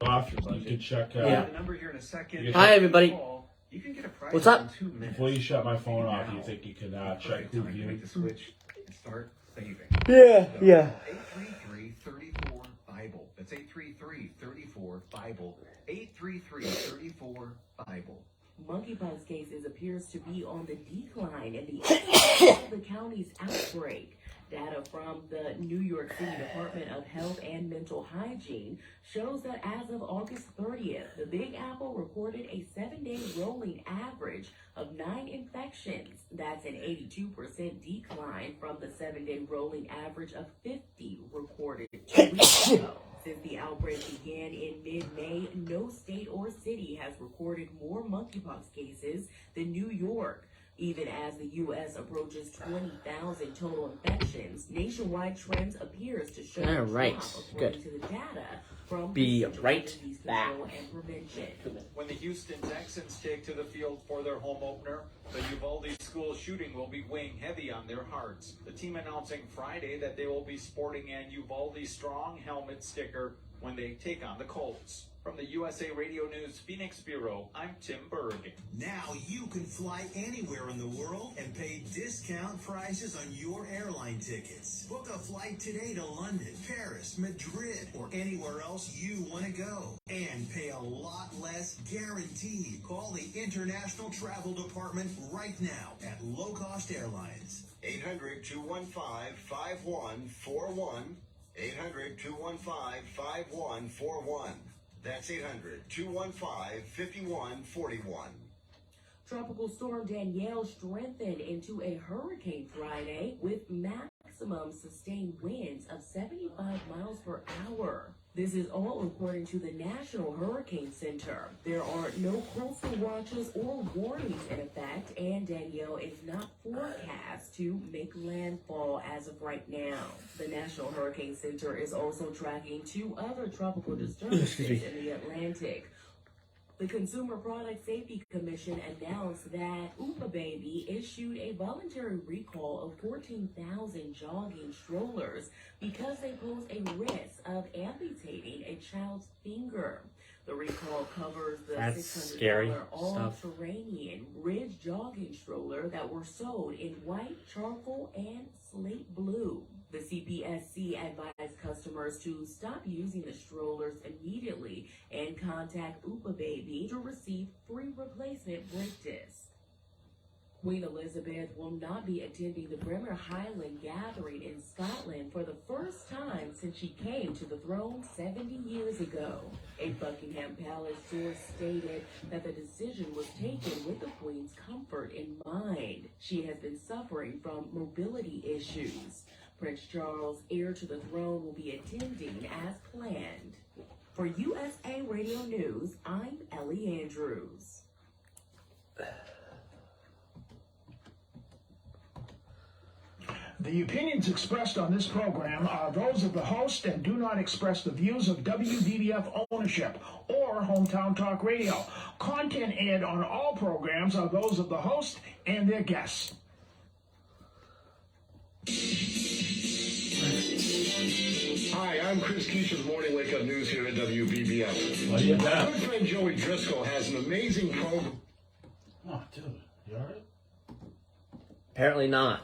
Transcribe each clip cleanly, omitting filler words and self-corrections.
off, you can check out. Yeah. Hi, everybody. What's up? Before you shut my phone off, you think you can check who viewed? Yeah. 833-34-BIBLE. That's 833-34-BIBLE. 833-34-BIBLE. Monkeypox cases appears to be on the decline in the county's outbreak. Data from the New York City Department of Health and Mental Hygiene shows that as of August 30th, the Big Apple reported a 7-day rolling average of 9 infections. That's an 82% decline from the 7-day rolling average of 50 recorded 2 weeks ago. Since the outbreak began in mid-May, no state or city has recorded more monkeypox cases than New York. Even as the U.S. approaches 20,000 total infections, nationwide trends appears to show All right, according good. to the data from Be the Center for right Disease back. Control and Prevention. When the Houston Texans take to the field for their home opener, the Uvalde school shooting will be weighing heavy on their hearts. The team announcing Friday that they will be sporting an Uvalde Strong helmet sticker when they take on the Colts. From the USA Radio News Phoenix Bureau, I'm Tim Berg. Now you can fly anywhere in the world and pay discount prices on your airline tickets. Book a flight today to London, Paris, Madrid, or anywhere else you want to go. And pay a lot less guaranteed. Call the International Travel Department right now at Low Cost Airlines. 800-215-5141. 800-215-5141. That's 800-215-5141. Tropical storm Danielle strengthened into a hurricane Friday with maximum sustained winds of 75 miles per hour. This is all according to the National Hurricane Center. There are no coastal watches or warnings in effect, and Danielle is not forecast to make landfall as of right now. The National Hurricane Center is also tracking 2 other tropical disturbances in the Atlantic. The Consumer Product Safety Commission announced that Oopa Baby issued a voluntary recall of 14,000 jogging strollers because they pose a risk of amputating a child's finger. The recall covers the $600 all-terrain Ridge jogging stroller that were sold in white, charcoal, and slate blue. The CPSC advised customers to stop using the strollers immediately and contact Oopa Baby to receive free replacement brake discs. Queen Elizabeth will not be attending the Bremer Highland Gathering in Scotland for the first time since she came to the throne 70 years ago. A Buckingham Palace source stated that the decision was taken with the Queen's comfort in mind. She has been suffering from mobility issues. Prince Charles, heir to the throne, will be attending as planned. For USA Radio News, I'm Ellie Andrews. The opinions expressed on this program are those of the host and do not express the views of WBBF ownership or Hometown Talk Radio. Content aired on all programs are those of the host and their guests. Hi, I'm Chris Keesh of the Morning Wake Up News here at WBBF. What do you got? My good friend Joey Driscoll has an amazing program. Oh, dude, you alright? Apparently not.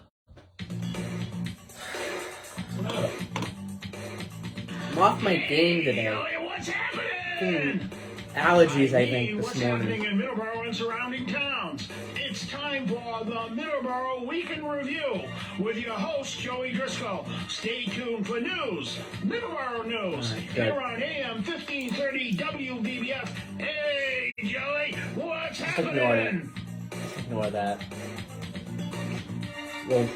I'm off my game today. What's happening? Allergies, I think, this What's morning. happening in Middleboro and surrounding towns? It's time for the Middleboro Week in Review with your host, Joey Driscoll. Stay tuned for news, Middleboro News, here on AM 1530 WBBF. Hey, Joey, what's happening? Ignore that. We'll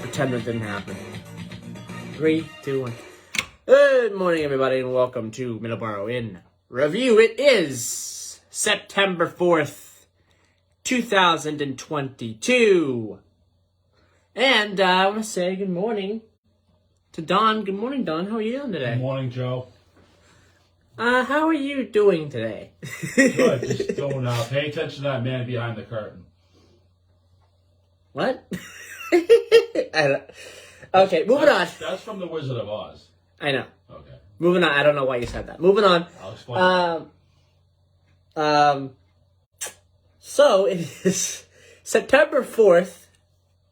pretend it didn't happen. 3, 2, 1. Good morning, everybody, and welcome to Middleboro in Review. It is September 4th, 2022. And I want to say good morning to Don. Good morning, Don. How are you doing today? Good morning, Joe. How are you doing today? Good, just don't pay attention to that man behind the curtain. What? Okay, moving on. That's from The Wizard of Oz. I know. Okay. Moving on. I don't know why you said that. Moving on. I'll explain. So it is September 4th,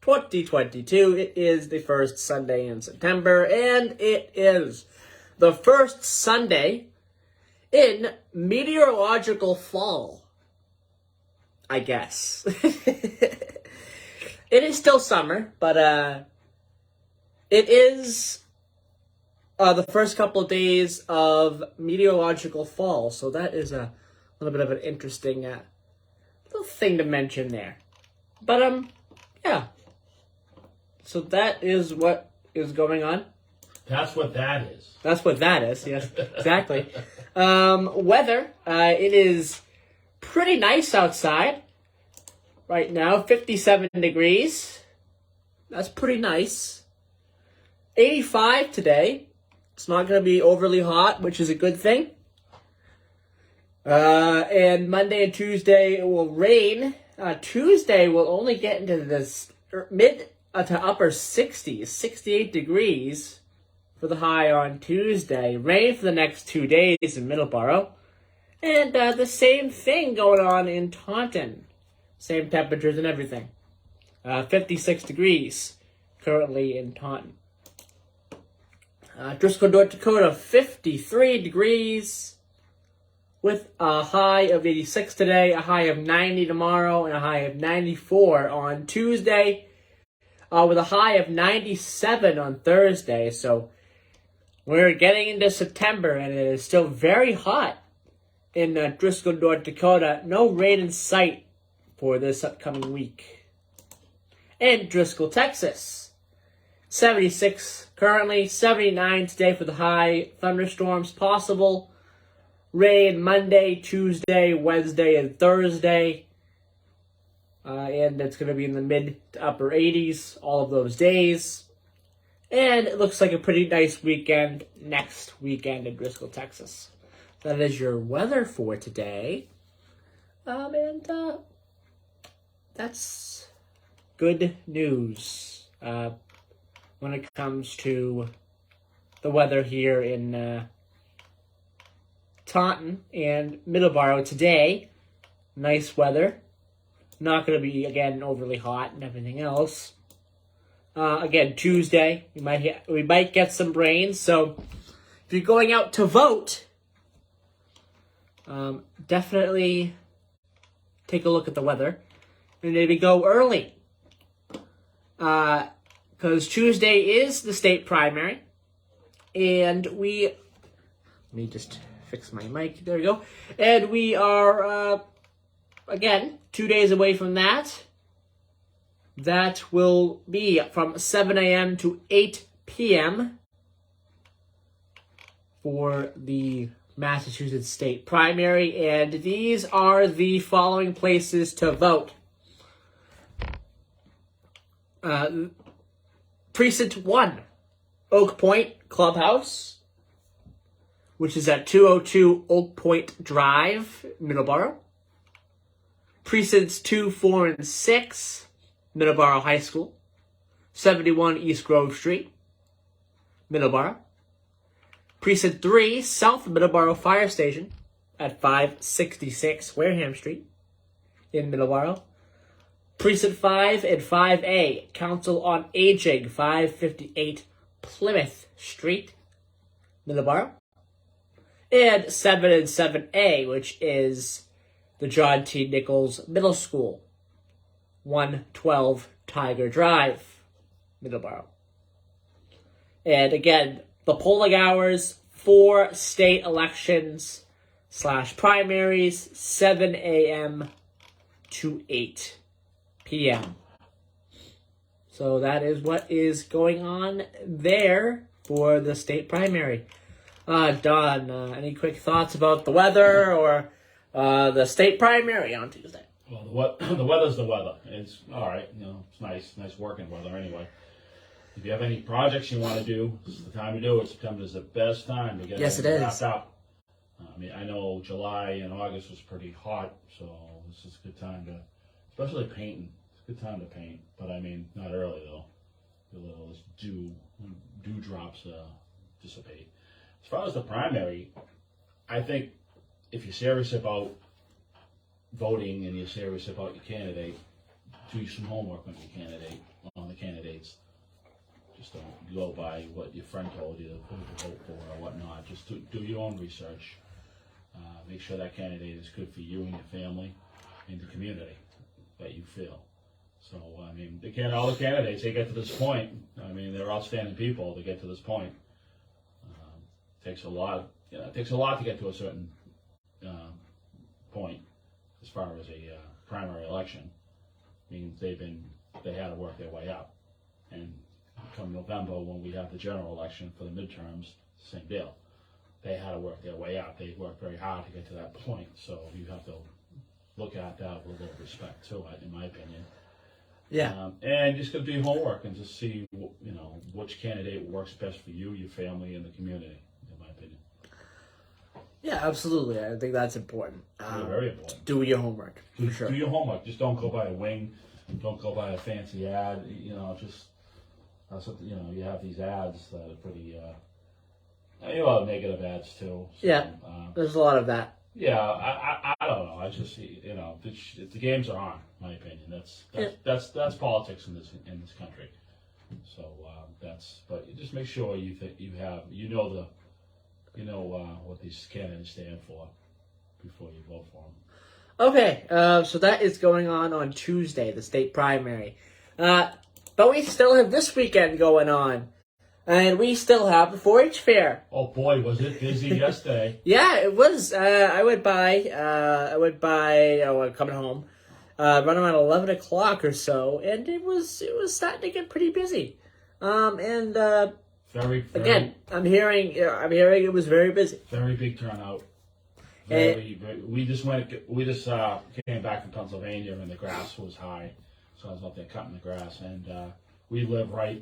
2022. It is the first Sunday in September, and it is the first Sunday in meteorological fall, I guess. It is still summer, but it is the first couple of days of meteorological fall, so that is a little bit of an interesting little thing to mention there. But yeah. So that is what is going on. That's what that is. That's what that is. Yes, exactly. Weather. It is pretty nice outside right now. 57 degrees. That's pretty nice. 85 today. It's not going to be overly hot, which is a good thing. And Monday and Tuesday it will rain. Tuesday will only get into this mid to upper 60s, 68 degrees for the high on Tuesday. Rain for the next 2 days in Middleboro. And the same thing going on in Taunton. Same temperatures and everything. 56 degrees currently in Taunton. Driscoll, North Dakota, 53 degrees. With a high of 86 today, a high of 90 tomorrow, and a high of 94 on Tuesday, with a high of 97 on Thursday. So we're getting into September, and it is still very hot in Driscoll, North Dakota. No rain in sight for this upcoming week. And Driscoll, Texas, 76 currently, 79 today for the high. Thunderstorms possible. Rain Monday, Tuesday, Wednesday, and Thursday. And it's going to be in the mid to upper 80s all of those days. And it looks like a pretty nice weekend next weekend in Driscoll, Texas. That is your weather for today. And that's good news when it comes to the weather here in Taunton and Middleboro today. Nice weather. Not going to be, again, overly hot and everything else. Again, Tuesday, we might get some rain. So if you're going out to vote, definitely take a look at the weather. And maybe go early. Because Tuesday is the state primary. And let me just fix my mic. There we go. And we are, again, 2 days away from that. That will be from 7 a.m. to 8 p.m. for the Massachusetts state primary. And these are the following places to vote. Precinct 1, Oak Point Clubhouse, which is at 202 Oak Point Drive, Middleboro. Precincts 2, 4, and 6, Middleboro High School. 71 East Grove Street, Middleboro. Precinct 3, South Middleboro Fire Station at 566 Wareham Street in Middleboro. Precinct 5 and 5A, Council on Aging, 558 Plymouth Street, Middleboro. And 7 and 7A, which is the John T. Nichols Middle School, 112 Tiger Drive, Middleboro. And again, the polling hours for state elections / primaries, 7 a.m. to 8 p.m. So that is what is going on there for the state primary. Don, any quick thoughts about the weather or the state primary on Tuesday? Well, the weather's the weather. It's all right. You know, it's nice working weather anyway. If you have any projects you want to do, this is the time to do it. September is the best time to get it wrapped up. I mean, I know July and August was pretty hot, so this is a good time to, especially painting. It's a good time to paint, but I mean, not early though. The little dew drops dissipate. As far as the primary, I think if you're serious about voting and you're serious about your candidate, do some homework on your candidate, on the candidates. Just don't go by what your friend told you who to vote for or whatnot. Just do your own research. Make sure that candidate is good for you and your family and the community that you feel. So, I mean, all the candidates, they get to this point. I mean, they're outstanding people to get to this point. It takes a lot to get to a certain point as far as a primary election. I mean, they had to work their way up. And come November, when we have the general election for the midterms, same deal. They had to work their way up. They worked very hard to get to that point. So you have to look at that with a little respect too, in my opinion. Yeah. And just go do your homework and just see, which candidate works best for you, your family, and the community, in my opinion. Yeah, absolutely. I think that's important. Very important. Do your homework, for sure. Do your homework. Just don't go by a wing. Don't go by a fancy ad. You have these ads that are pretty, a lot of negative ads too. So, yeah, there's a lot of that. Yeah, I don't know. I just, the games are on, in my opinion. That's politics in this country. So but you just make sure what these candidates stand for before you vote for them. Okay, so that is going on Tuesday, the state primary. But we still have this weekend going on. And we still have the 4-H fair. Oh boy, was it busy yesterday. Yeah, it was. I went by, coming home, around 11 o'clock or so, and it was starting to get pretty busy. Very, again, I'm hearing it was very busy. Very big turnout. We just came back from Pennsylvania and the grass was high, so I was out there cutting the grass, and we live right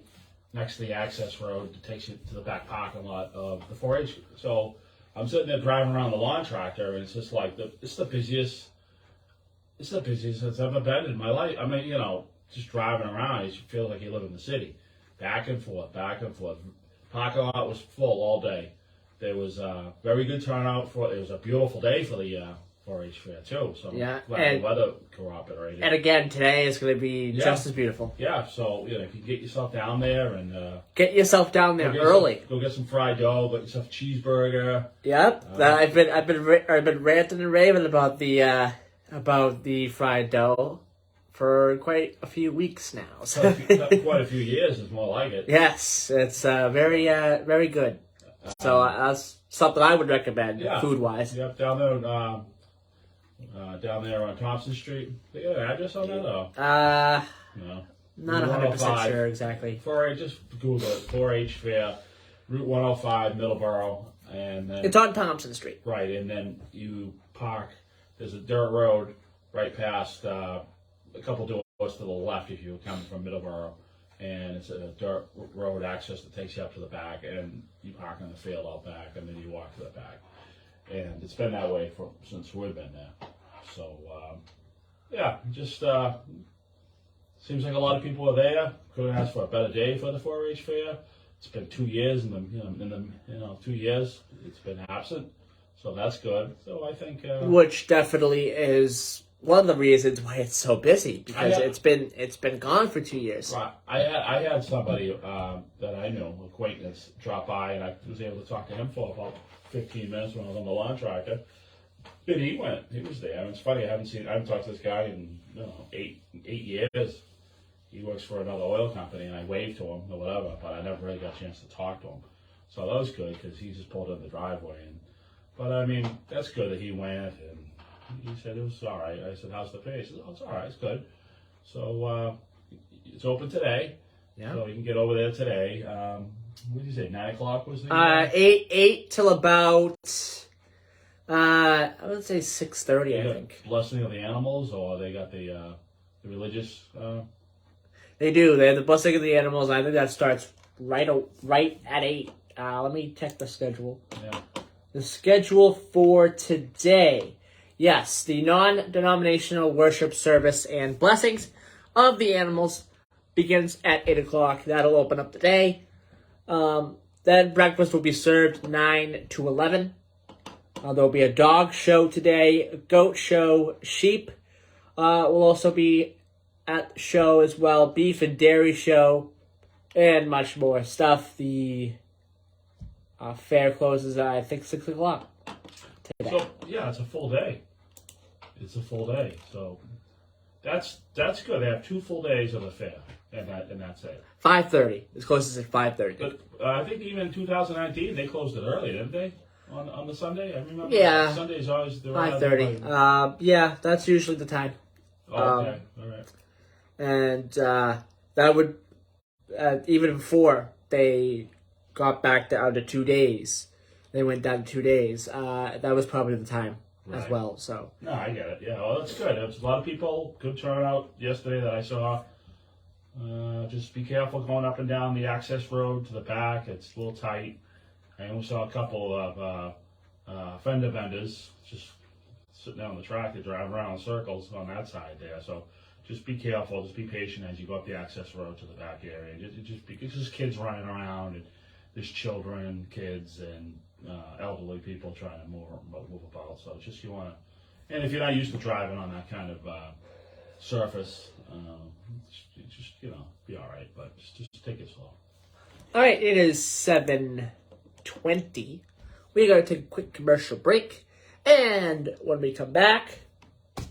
next to the access road that takes you to the back parking lot of the 4-H. So I'm sitting there driving around the lawn tractor, and it's just like it's the busiest it's ever been in my life. I mean, just driving around, you feel like you live in the city, back and forth. Parking lot was full all day. There was a very good turnout it was a beautiful day for the 4-H fair too. So yeah, glad the weather cooperated. And again, today is going to be just as beautiful. Yeah, so if you get yourself down there and get yourself down there early. Go get some fried dough. Get yourself a cheeseburger. Yep, I've been ranting and raving about the fried dough for quite a few weeks now. So. Quite a few years is more like it. Yes, it's very good. So that's something I would recommend, food-wise. Yep, down there on Thompson Street. They got an address on that, though? No. Not 100% sure exactly. 4-H, just Google it. 4-H Fair, Route 105, Middleboro, and then it's on Thompson Street. Right, and then you park. There's a dirt road right past a couple doors to the left if you're coming from Middleboro, and it's a dirt road access that takes you up to the back, and you park on the field out back, and then you walk to the back. And it's been that way since we've been there. So, just seems like a lot of people are there. Couldn't ask for a better day for the 4-H fair. It's been 2 years, in 2 years it's been absent, so that's good. So I think which definitely is one of the reasons why it's so busy, because it's been gone for 2 years. Right. I had somebody that I know, acquaintance, drop by, and I was able to talk to him for about 15 minutes when I was on the lawn tractor. But he was there. And it's funny, I haven't talked to this guy in 8 years. He works for another oil company, and I waved to him or whatever, but I never really got a chance to talk to him. So that was good, because he just pulled in the driveway. But I mean, that's good that he went, and he said it was all right. I said, how's the pay? He said, oh, it's all right, it's good. So it's open today. Yeah. So you can get over there today. What did you say, 9 o'clock was the 8 till about I would say 6:30, I think. Blessing of the animals, or they got the religious They do. They have the blessing of the animals. I think that starts right at 8. Let me check the schedule. Yeah. The schedule for today. Yes, the non-denominational worship service and blessings of the animals begins at 8 o'clock. That'll open up the day. Then breakfast will be served 9 to 11. There'll be a dog show today, a goat show, sheep will also be at the show as well, beef and dairy show, and much more stuff. The fair closes at, I think, 6 o'clock today. So, yeah, it's a full day. It's a full day. So that's good. They have 2 full days of the fair, and that's it. 5:30. It closes at 5:30. But I think even in 2019, they closed it early, didn't they? On the Sunday? I remember. Yeah. Sunday's always... 5:30. Yeah, that's usually the time. Oh, okay. All right. And that would, even before they got back down to 2 days, they went down to 2 days. That was probably the time as well. So no, I get it. Yeah, well, that's good. There's a lot of people, good turnout yesterday that I saw. Just be careful going up and down the access road to the back. It's a little tight. I only saw a couple of fender benders just sitting down the track that drive around in circles on that side there. So just be careful. Just be patient as you go up the access road to the back area. It's just kids running around, and there's children, kids, and elderly people trying to move about. So just you want to, and if you're not used to driving on that kind of surface, just be all right. But just take it slow. all right, it is 7:20. We got to take a quick commercial break. And when we come back,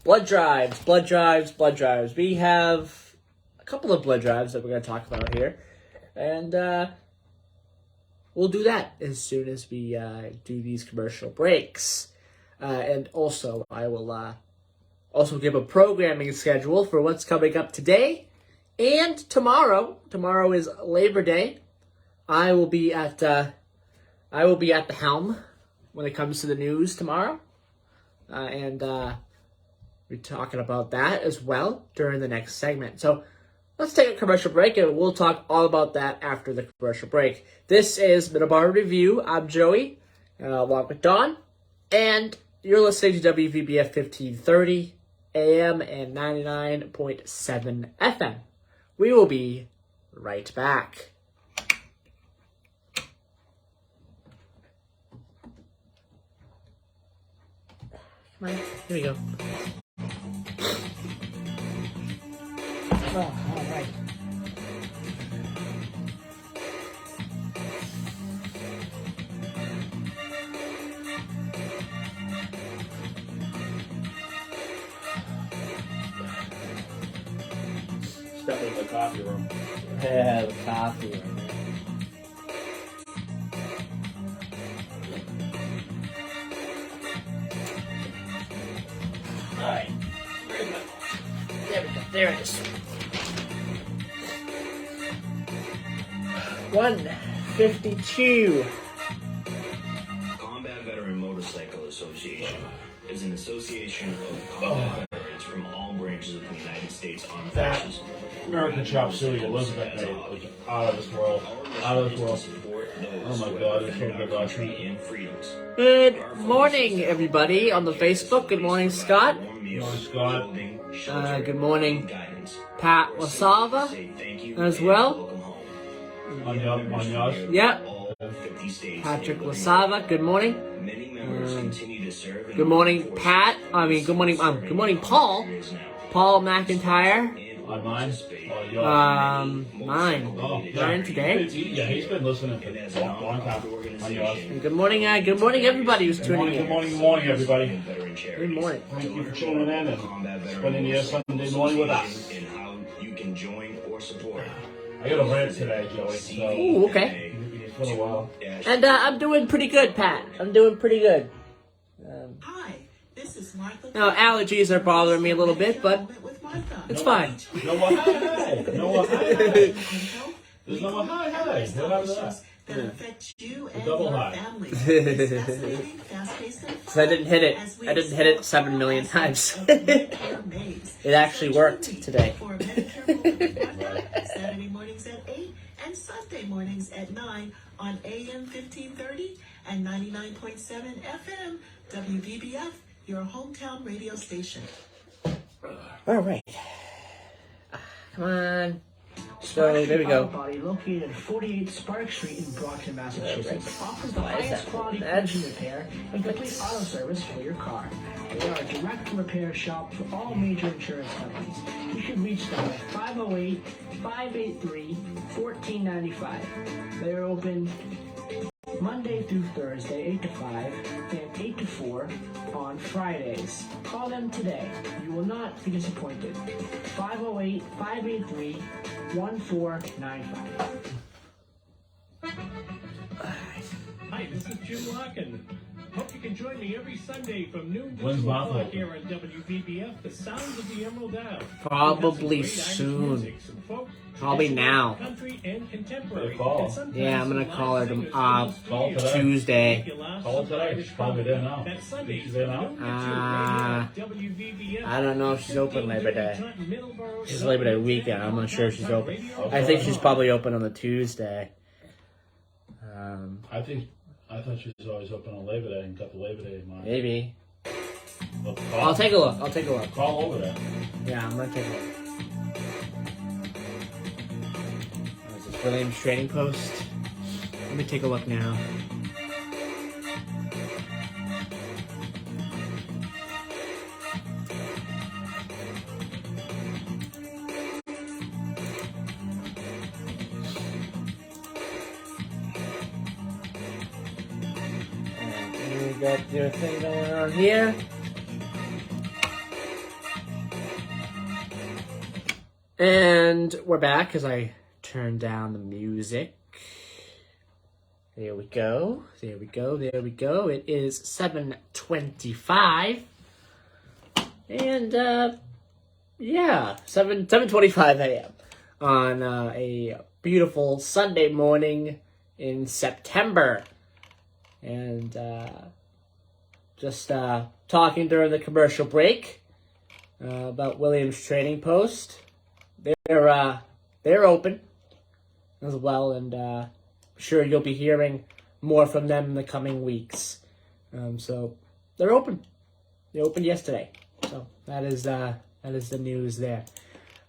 blood drives. We have a couple of blood drives that we're going to talk about here. And we'll do that as soon as we do these commercial breaks. And also, I will also give a programming schedule for what's coming up today and tomorrow. Tomorrow is Labor Day. I will be at the helm when it comes to the news tomorrow. And we're talking about that as well during the next segment. So let's take a commercial break, and we'll talk all about that after the commercial break. This is Middleboro Review. I'm Joey, along with Don, and you're listening to WVBF 1530 AM and 99.7 FM. We will be right back. Here we go. Oh, all right. Step into the coffee room. Yeah, the coffee room. Alright. There we go. There it is. 152. Combat Veteran Motorcycle Association is an association of combat veterans from all branches of the United States Armed Forces. American Chop Suey Elizabeth made was out of this world. Out of this world. Oh my God, it's so good last night. Good morning, everybody on the Facebook. Good morning, Scott. Good morning, Scott. Good morning, Pat Lasava as well. On yours? Yep. Patrick Lasava. Good morning. Good morning, Pat. Good morning, Paul. Paul McIntyre. On mine? Mine. Oh, Mine today. Yeah, he's been listening for a long time. On yours. And good morning, everybody who's tuning in. Good morning, everybody. Good morning. Thank you for tuning in and spending your Sunday morning with us. I got a rant today, Joey. So Ooh, okay. for a while. And I'm doing pretty good, Pat. I'm doing pretty good. Hi, this is Martha. Now, allergies are bothering me a little bit, but it's fine. No one hi. No one hi. There's no one hi. What happened to that? That affect you and double your high. family. It's fascinating, fast-paced, and So I didn't hit it. I didn't hit it 7 million times. It actually worked today. For Medicare Saturday mornings at 8 and Sunday mornings at 9 on AM 1530 and 99.7 FM WVBF, your hometown radio station. All right. Come on. So there we go. Body located at 48 Spark Street in Brockton, Massachusetts, offers the Why is highest that? quality collision repair and complete auto service for your car. They are a direct repair shop for all major insurance companies. You can reach them at 508-583-1495. They are open Monday through Thursday, 8 to 5, and 8 to 4 on Fridays. Call them today. You will not be disappointed. 508-583-1495. Hi, this is Jim Locken. Hope you can join me every Sunday from noon to When's 2 Martha o'clock open? here on WBBF, the sounds of the Emerald Isle. Probably We have some great Irish soon. music, some folk, Probably classical, now. Country and contemporary. Call. And sometimes Yeah, I'm gonna some call live her singers Call in the today. studio. Tuesday. Make you laugh, Call some today. Irish She's probably there now. That's Sunday. She's there now? Noon to 2, right here on WBBF. I don't know if she's open Labor Day. 1530 Middleboro, It's Labor Day weekend. I'm not sure if she's open. I think she's probably open on the Tuesday. I thought she was always open on Labor Day and got the Labor Day in mind. Maybe. Well, I'll take a look. Call over there. Yeah, I'm gonna take a look. Is this Williams Trading Post? Let me take a look now. And we got your thing going on here. And we're back because I turned down the music. There we go. There we go. There we go. It is 7:25. And, yeah, 7:25 a.m. on a beautiful Sunday morning in September. And just talking during the commercial break about Williams Trading Post. They're open as well, and I'm sure you'll be hearing more from them in the coming weeks. So they're open. They opened yesterday. So that is the news there.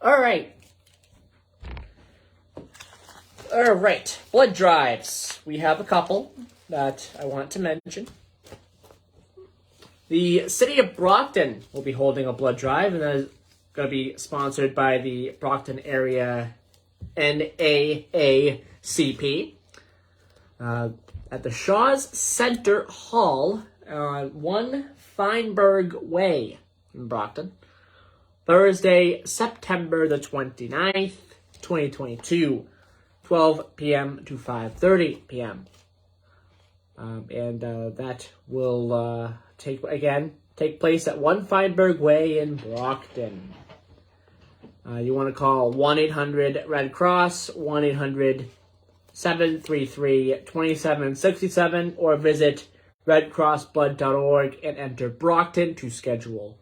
All right. Blood drives. We have a couple that I want to mention. The city of Brockton will be holding a blood drive, and that is going to be sponsored by the Brockton Area NAACP at the Shaw's Center Hall on 1 Feinberg Way in Brockton, Thursday, September the 29th, 2022, 12 p.m. to 5:30 p.m. And that will take place at 1 Feinberg Way in Brockton. You want to call 1-800-RED-CROSS, 1-800-733-2767, or visit redcrossblood.org and enter Brockton to schedule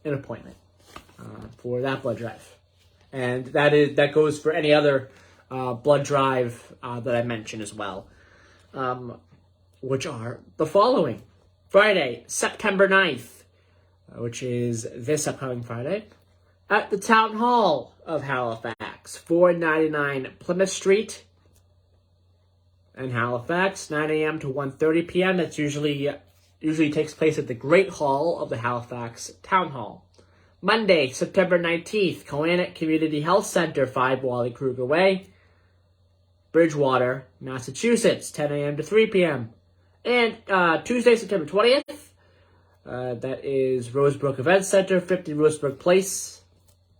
an appointment for that blood drive. And that goes for any other blood drive that I mentioned as well, which are the following. Friday, September 9th, which is this upcoming Friday, at the Town Hall of Halifax, 499 Plymouth Street in Halifax, 9 a.m. to 1:30 p.m. That's usually takes place at the Great Hall of the Halifax Town Hall. Monday, September 19th, Coannet Community Health Center, 5 Wally Kruger Way, Bridgewater, Massachusetts, 10 a.m. to 3 p.m. And Tuesday, September 20th, that is Rosebrook Event Center, 50 Rosebrook Place,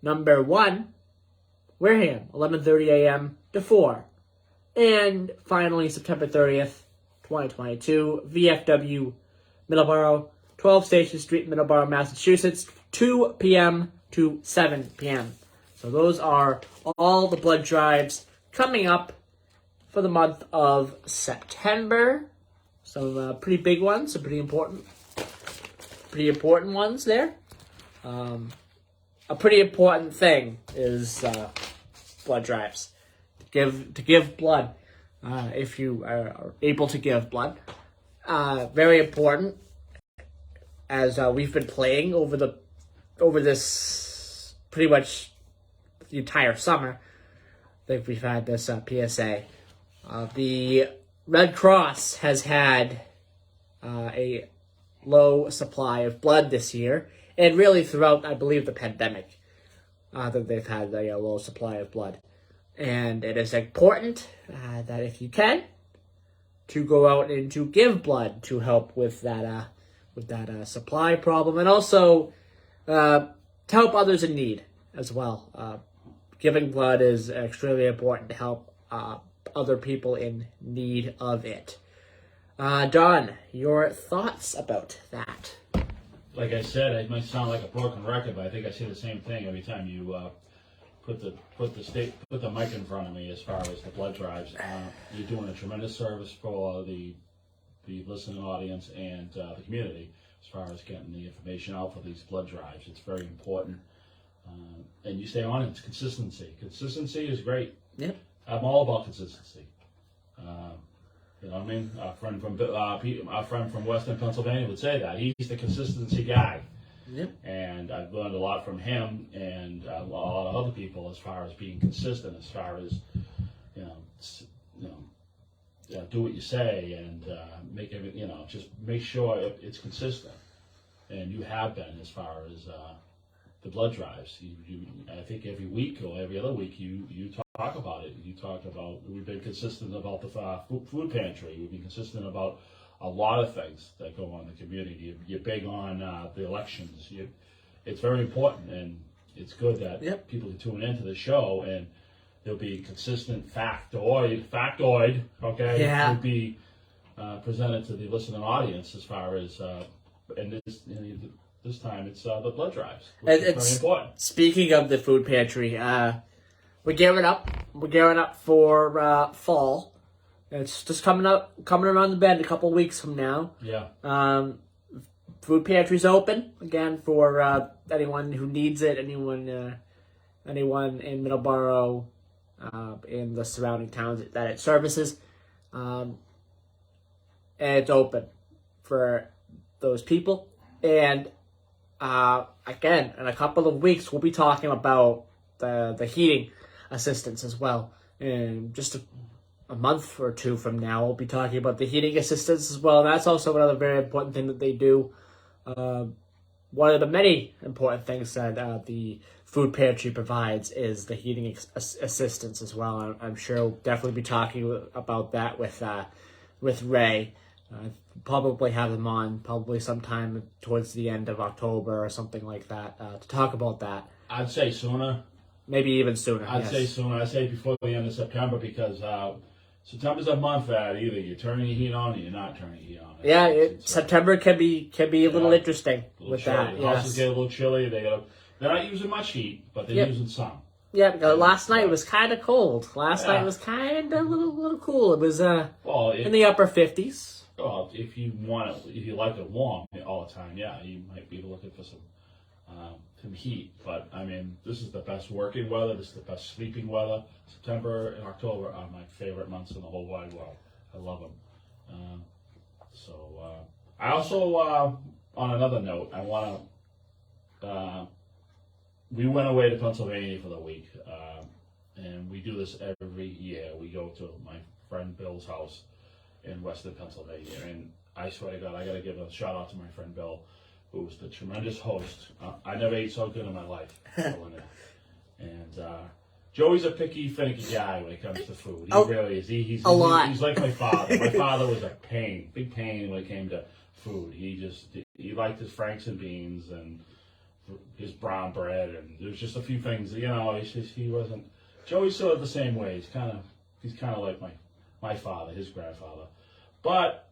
number 1, Wareham, 11:30 a.m. to 4. And finally, September 30th, 2022, VFW, Middleboro, 12 Station Street, Middleboro, Massachusetts, 2 p.m. to 7 p.m. So those are all the blood drives coming up for the month of September. Some pretty big ones, some pretty important ones there. A pretty important thing is blood drives. To give blood, if you are able to give blood. Very important, as we've been playing over this pretty much the entire summer. think we've had this PSA. The Red Cross has had a low supply of blood this year, and really throughout, I believe, the pandemic, that they've had a low supply of blood. And it is important that if you can, to go out and to give blood to help with that supply problem, and also to help others in need as well. Giving blood is extremely important to help other people in need of it. Don, your thoughts about that? Like I said, it might sound like a broken record, but I think I say the same thing every time you put the mic in front of me. As far as the blood drives, you're doing a tremendous service for the listening audience and the community as far as getting the information out for these blood drives. It's very important, and you stay on it. It's consistency. Consistency is great. Yep. I'm all about consistency. You know what I mean? Our friend from Western Pennsylvania would say that. He's the consistency guy. Yep. And I've learned a lot from him and a lot of other people as far as being consistent, as far as, do what you say and make everything, just make sure it's consistent. And you have been as far as the blood drives. I think every week or every other week you talk about it. You talk about, we've been consistent about the food pantry. We've been consistent about a lot of things that go on in the community. You're big on the elections. It's very important, and it's good that people can tune into the show, and there'll be consistent factoid, okay? Yeah. Will be presented to the listening audience as far as, and this time it's the blood drives, which is very important. Speaking of the food pantry, we're gearing up. We're gearing up for fall. It's just coming around the bend a couple weeks from now. Yeah. Food pantry's open again for anyone who needs it. Anyone in Middleboro, in the surrounding towns that it services, and it's open for those people. And again, in a couple of weeks, we'll be talking about the heating assistance as well. And just a month or two from now, we'll be talking about the heating assistance as well. And that's also another very important thing that they do. One of the many important things that the food pantry provides is the heating assistance as well. I'm sure we'll definitely be talking about that with Ray. Probably have him on probably sometime towards the end of October or something like that to talk about that. I'd say sooner. Maybe even sooner. I'd say sooner. I'd say before the end of September, because September's a month that either you're turning your heat on or you're not turning your heat on. Yeah, September can be a little interesting with chilly. that. The Yes. houses get a little chilly. They're not using much heat, but they're using some. Yeah, because last night was kind of cold. Last night was kind of a little cool. It was in the upper 50s. Well, if you like it warm all the time, yeah, you might be looking for some heat. But I mean, this is the best working weather. This is the best sleeping weather. September and October are my favorite months in the whole wide world. I love them. I also, on another note, I want to. We went away to Pennsylvania for the week, and we do this every year. We go to my friend Bill's house in Western Pennsylvania, and I swear to God, I got to give a shout out to my friend Bill, who was the tremendous host. I never ate so good in my life. And Joey's a picky, finicky guy when it comes to food. He really is. He's like my father. My father was a big pain when it came to food. He liked his Franks and beans and his brown bread, and there's just a few things. He wasn't. Joey's sort of the same way. He's kind of like my father, his grandfather. But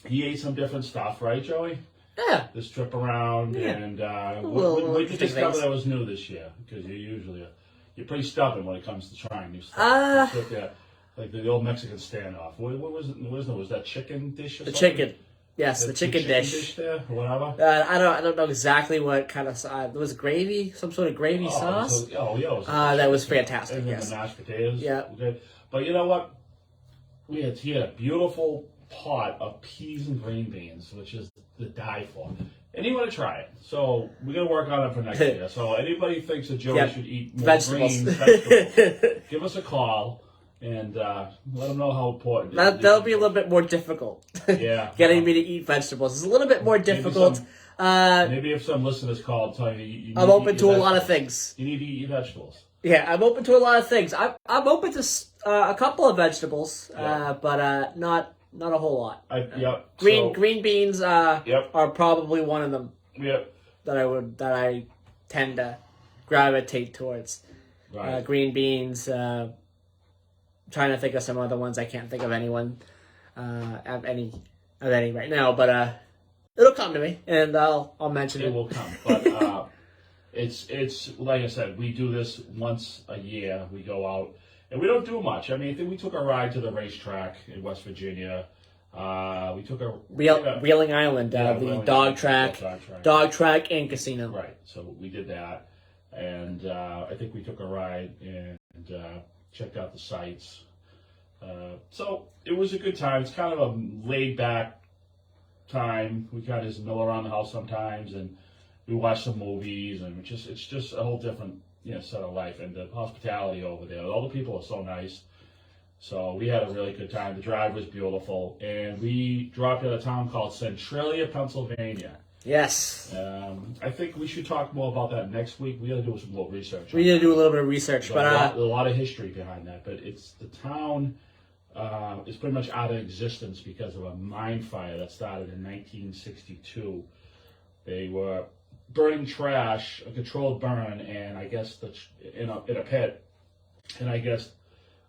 he ate some different stuff, right, Joey? Yeah. This trip around, and what did you discover that was new this year? Because you're pretty stubborn when it comes to trying new stuff. Like the old Mexican standoff. What was it? Was that chicken dish or something? Chicken. Yes, the chicken dish there, or whatever. I don't know exactly what kind of it was. Gravy, some sort of gravy sauce. That was fantastic. And then yes. the mashed potatoes. Yeah. Okay. But you know what? He had a beautiful pot of peas and green beans, which is to die for. And you want to try it. So we're going to work on it for next year. So anybody thinks that Joey should eat more vegetables. greens, vegetables, give us a call and let them know how important it is. That'll be a little bit more difficult. Yeah. Getting me to eat vegetables is a little bit more difficult. Maybe if some listeners call and tell you I'm open to a lot of things. You need to eat your vegetables. Yeah, I'm open to a lot of things. I'm open to a couple of vegetables, but not a whole lot. Green beans are probably one of them. Yep. That I tend to gravitate towards. Right. Green beans. Trying to think of some other ones. I can't think of anyone of any right now, but it'll come to me, and I'll mention it. It will come, but it's like I said, we do this once a year. We go out, and we don't do much. I mean, I think we took a ride to the racetrack in West Virginia. We took Wheeling Island, the dog track and casino. Right, so we did that, and I think we took a ride and checked out the sites. So it was a good time. It's kind of a laid back time. We kind of just mill around the house sometimes, and we watch some movies, and it's just a whole different set of life. And the hospitality over there, all the people are so nice. So we had a really good time. The drive was beautiful, and we dropped at a town called Centralia, Pennsylvania. Yes. I think we should talk more about that next week. We got to do some more research. We need to do a little bit of research, but a lot of history behind that. But it's the town is pretty much out of existence because of a mine fire that started in 1962. They were burning trash, a controlled burn, and I guess in a pit, and I guess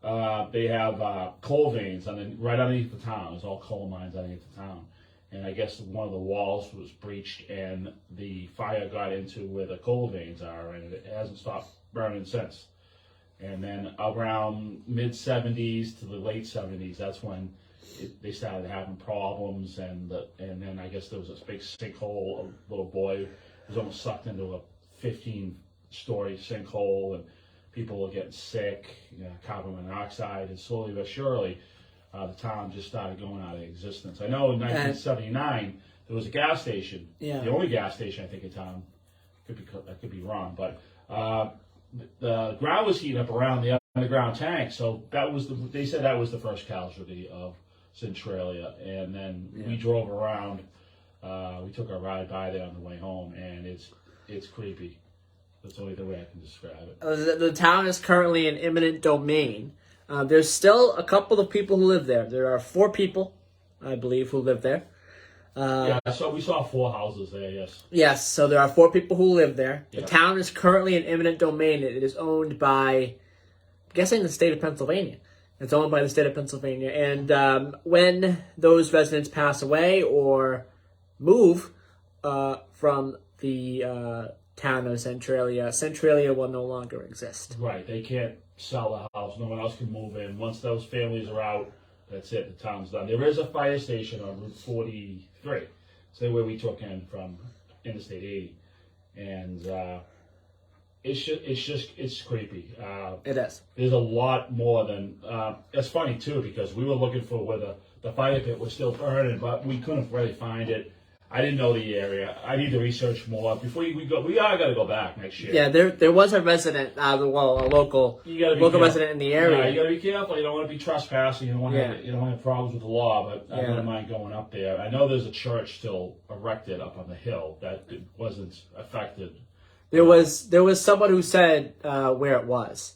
they have coal veins right underneath the town. There's all coal mines underneath the town. And I guess one of the walls was breached, and the fire got into where the coal veins are, and it hasn't stopped burning since. And then around mid-'70s to the late '70s, that's when they started having problems, and then I guess there was this big sinkhole. A little boy was almost sucked into a 15-story sinkhole, and people were getting sick, carbon monoxide, and slowly but surely, the town just started going out of existence. I know in 1979 there was a gas station, the only gas station I think in town. I could be wrong, but the ground was heating up around the underground tank. So they said that was the first casualty of Centralia. And then we drove around. We took a ride by there on the way home, and it's creepy. That's the only way I can describe it. The town is currently in eminent domain. There's still a couple of people who live there. There are 4 people, I believe, who live there. So we saw 4 houses there, yes. Yes, so there are 4 people who live there. Yeah. The town is currently in eminent domain. It is owned by, I'm guessing, the state of Pennsylvania. It's owned by the state of Pennsylvania. And when those residents pass away or move from the town of Centralia will no longer exist. Right, they can't sell the house. No one else can move in. Once those families are out, that's it. The town's done. There is a fire station on Route 43. So where we took in from Interstate 80, and it's creepy. It is. There's a lot more than. It's funny too because we were looking for where the fire pit was still burning, but we couldn't really find it. I didn't know the area. I need to research more before we go. We are got to go back next year. Yeah, there was a resident, a local resident in the area. Yeah, you got to be careful. You don't want to be trespassing. You don't want to have problems with the law. But I wouldn't mind going up there. I know there's a church still erected up on the hill that wasn't affected. There was someone who said where it was.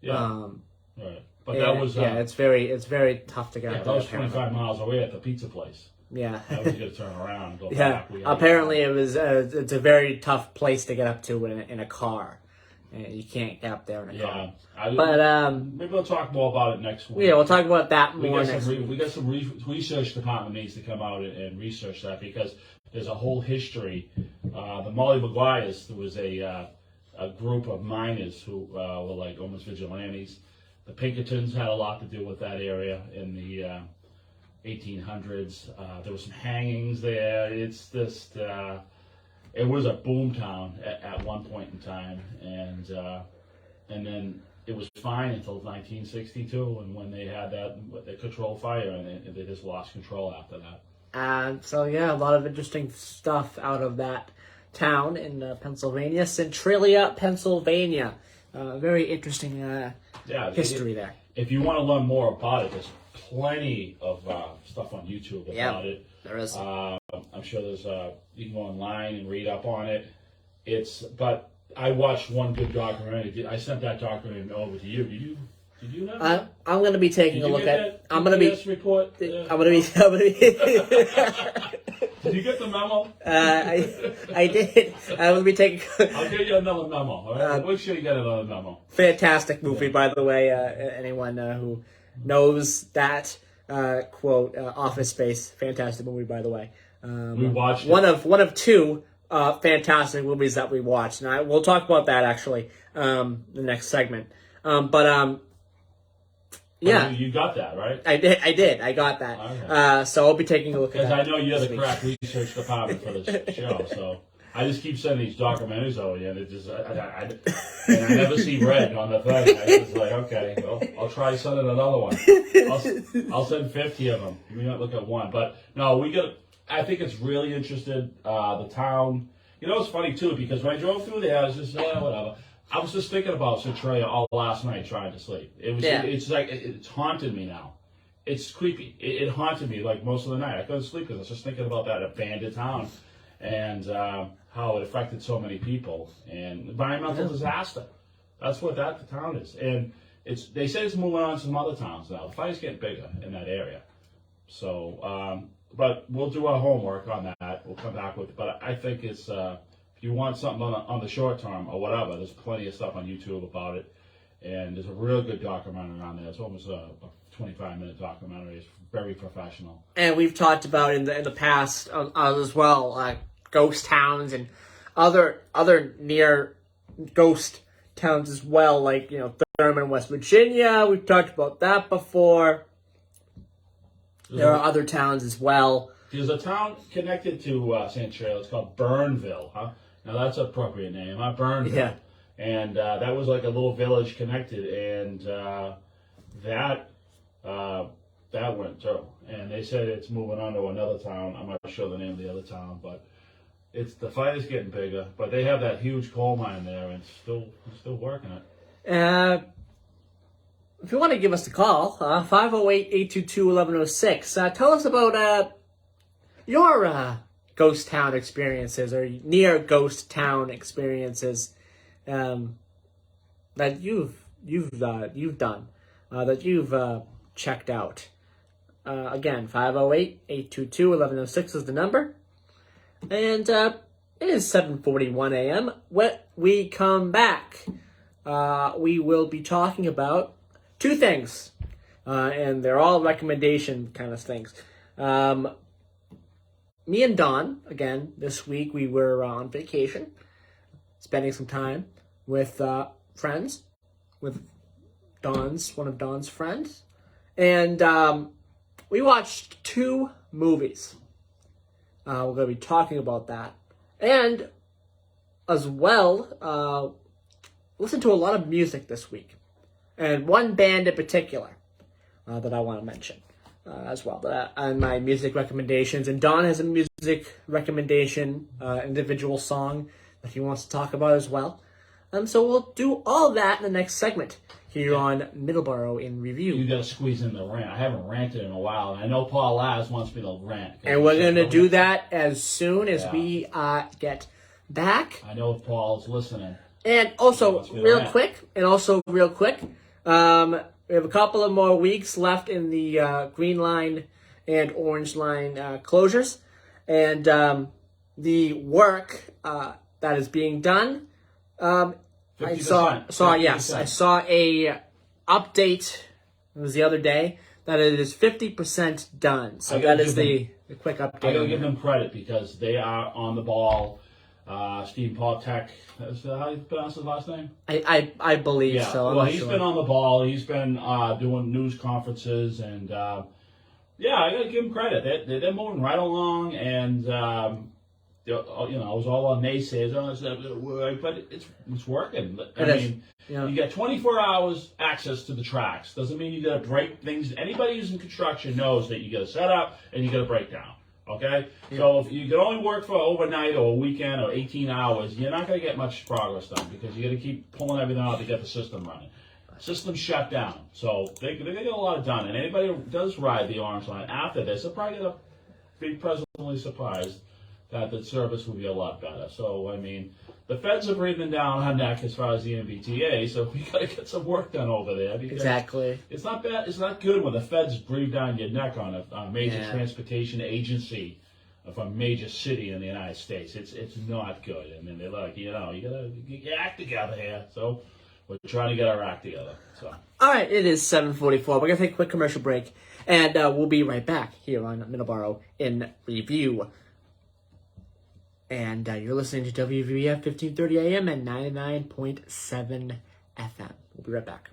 Yeah. Right. But that was it's very tough to get. Yeah, that was 25 miles away at the pizza place. Yeah. I was going to turn around and go back. Apparently it's a very tough place to get up to in a car. You can't get up there in a car. But maybe we'll talk more about it next week. Yeah, we'll talk about that more next week. We got some research department needs to come out and research that because there's a whole history. The Molly Maguires, there was a group of miners who were like almost vigilantes. The Pinkertons had a lot to do with that area in the 1800s. There were some hangings there. It's just it was a boom town at one point in time, and then it was fine until 1962, and when they had that control fire, and they just lost control after that. And so, yeah, a lot of interesting stuff out of that town in Pennsylvania. Centralia, Pennsylvania. Very interesting history there. If you want to learn more about it, there's plenty of stuff on YouTube about it. There is. I'm sure there's you can go online and read up on it. But I watched one good documentary. I sent that documentary over to you. Did you have that? I'm going to be taking a look at. I'm going to be report. I'm going to be. Did you get the memo? I did. I will be taking. I'll get you another memo. All right? Make sure you get another memo. Fantastic movie, by the way. Anyone who knows that quote, Office Space, fantastic movie, by the way. We watched one of two fantastic movies that we watched, and we'll talk about that actually the next segment. Yeah, you got that right. I did. I got that. Okay. So I'll be taking a look at that. Because I know you're the crack research department for this show, so I just keep sending these documentaries over you, and it just and I never see red on the thing. I just like, okay, well, I'll try sending another one. I'll send 50 of them. We might look at one, but no, I think it's really interested. The town. You know, it's funny too because when I drove through there, I was just whatever. I was just thinking about Centralia all last night trying to sleep. It's like it's haunted me now. It's creepy. It haunted me like most of the night. I couldn't sleep because I was just thinking about that abandoned town and how it affected so many people and environmental disaster. That's what the town is, and they say it's moving on to some other towns now. The fire's getting bigger in that area, so but we'll do our homework on that. We'll come back with it. But I think it's. If you want something on the short term or whatever, there's plenty of stuff on YouTube about it. And there's a real good documentary on there. It's almost a 25-minute documentary. It's very professional. And we've talked about in the past as well, ghost towns and other near ghost towns as well, like, Thurman, West Virginia. We've talked about that before. There are other towns as well. There's a town connected to Centralia. It's called Burnville, huh? Now that's an appropriate name, huh? Burnville. Yeah. And that was like a little village connected, and that went through. And they said it's moving on to another town. I'm not sure the name of the other town, but the fire's getting bigger. But they have that huge coal mine there, and still working it. If you want to give us a call, 508-822-1106. Tell us about your ghost town experiences or near ghost town experiences that you've done, that you've checked out. Again, 508-822-1106 is the number. And it is 7:41 a.m. When we come back, we will be talking about two things, and they're all recommendation kind of things. Me and Don, again, this week we were on vacation, spending some time with friends, with one of Don's friends, and we watched two movies. We're going to be talking about that, and as well, listen to a lot of music this week, and one band in particular that I want to mention. As well, and my music recommendations. And Don has a music recommendation, individual song that he wants to talk about as well. So we'll do all that in the next segment here on Middleboro in Review. You got to squeeze in the rant. I haven't ranted in a while, and I know Paul Laz wants me to rant. And we're going to do that as soon as we get back. I know if Paul's listening. And also, real quick, we have a couple of more weeks left in the green line and orange line closures. And the work that is being done, I saw a update, it was the other day, that it is 50% done. So that is the quick update. I got to give them credit because they are on the ball. Steve Pautek, is that how you pronounce his last name? I believe so. Well, he's been on the ball. He's been doing news conferences, and I got to give him credit. They're moving right along, and it was all on naysayers, but it's working. I mean, you got 24 hours access to the tracks. Doesn't mean you got to break things. Anybody who's in construction knows that you got to set up and you got to break down. Okay? So if you can only work for overnight or a weekend or 18 hours, you're not going to get much progress done because you got to keep pulling everything out to get the system running. System's shut down. So they're going to get a lot done. And anybody who does ride the Orange Line after this, they're probably going to be pleasantly surprised that the service will be a lot better. So, I mean, the feds are breathing down our neck as far as the MBTA, so we got to get some work done over there. Because Exactly. It's not bad. It's not good when the feds breathe down your neck on a major transportation agency of a major city in the United States. It's not good. I mean, they're like, you gotta get your act together here. So we're trying to get our act together. So. All right, it is 7:44. We're gonna take a quick commercial break, and we'll be right back here on Middleboro in Review. And you're listening to WVBF 1530 AM and 99.7 FM. We'll be right back.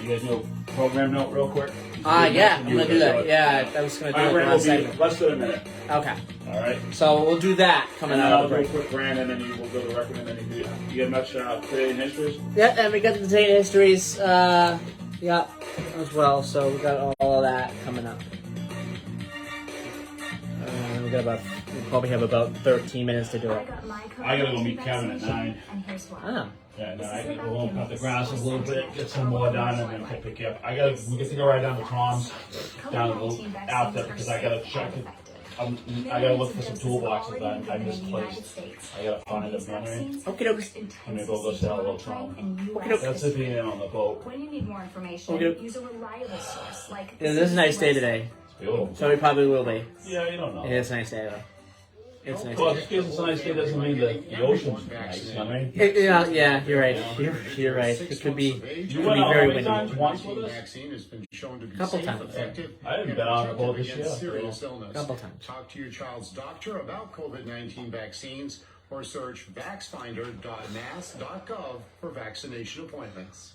You guys know program note real quick? Yeah, I'm gonna do that. Yeah, I was gonna do it last segment. Less than a minute. Okay. All right. So we'll do that coming And out I'll of the do a break. quick rant, and then we'll go to record, and then you get much today in history? Yeah, and we got the data histories, as well. So we got all of that coming up. We probably have about 13 minutes to do it. I gotta go meet Kevin at 9. Oh. Yeah, and then I gotta go home, cut the grass a little bit, get some more done, and then pick you up. We get to go right down to Tom's, down a little after, because I gotta check it. I gotta look for some toolboxes that I misplaced. I gotta find them, memory. Okay, okay. I'm gonna go say hello to Tom. That's if he ain't on the boat. When you need more information, Okay. use a reliable source like Yeah, this is a nice day today. Beautiful. So we probably will be. Yeah, you don't know. It is a nice day though. It's a nice Well, day. just because it's a nice day doesn't mean that the ocean's nice, you know what I mean? Yeah, you're right. You're right. It could be You went very out how many windy. times? Once with us? Vaccine has been shown to be Couple safe, times. effective, I haven't and been on a boat protective this against year. serious illness. Couple times. Talk to your child's doctor about COVID-19 vaccines or search vaxfinder.mass.gov for vaccination appointments.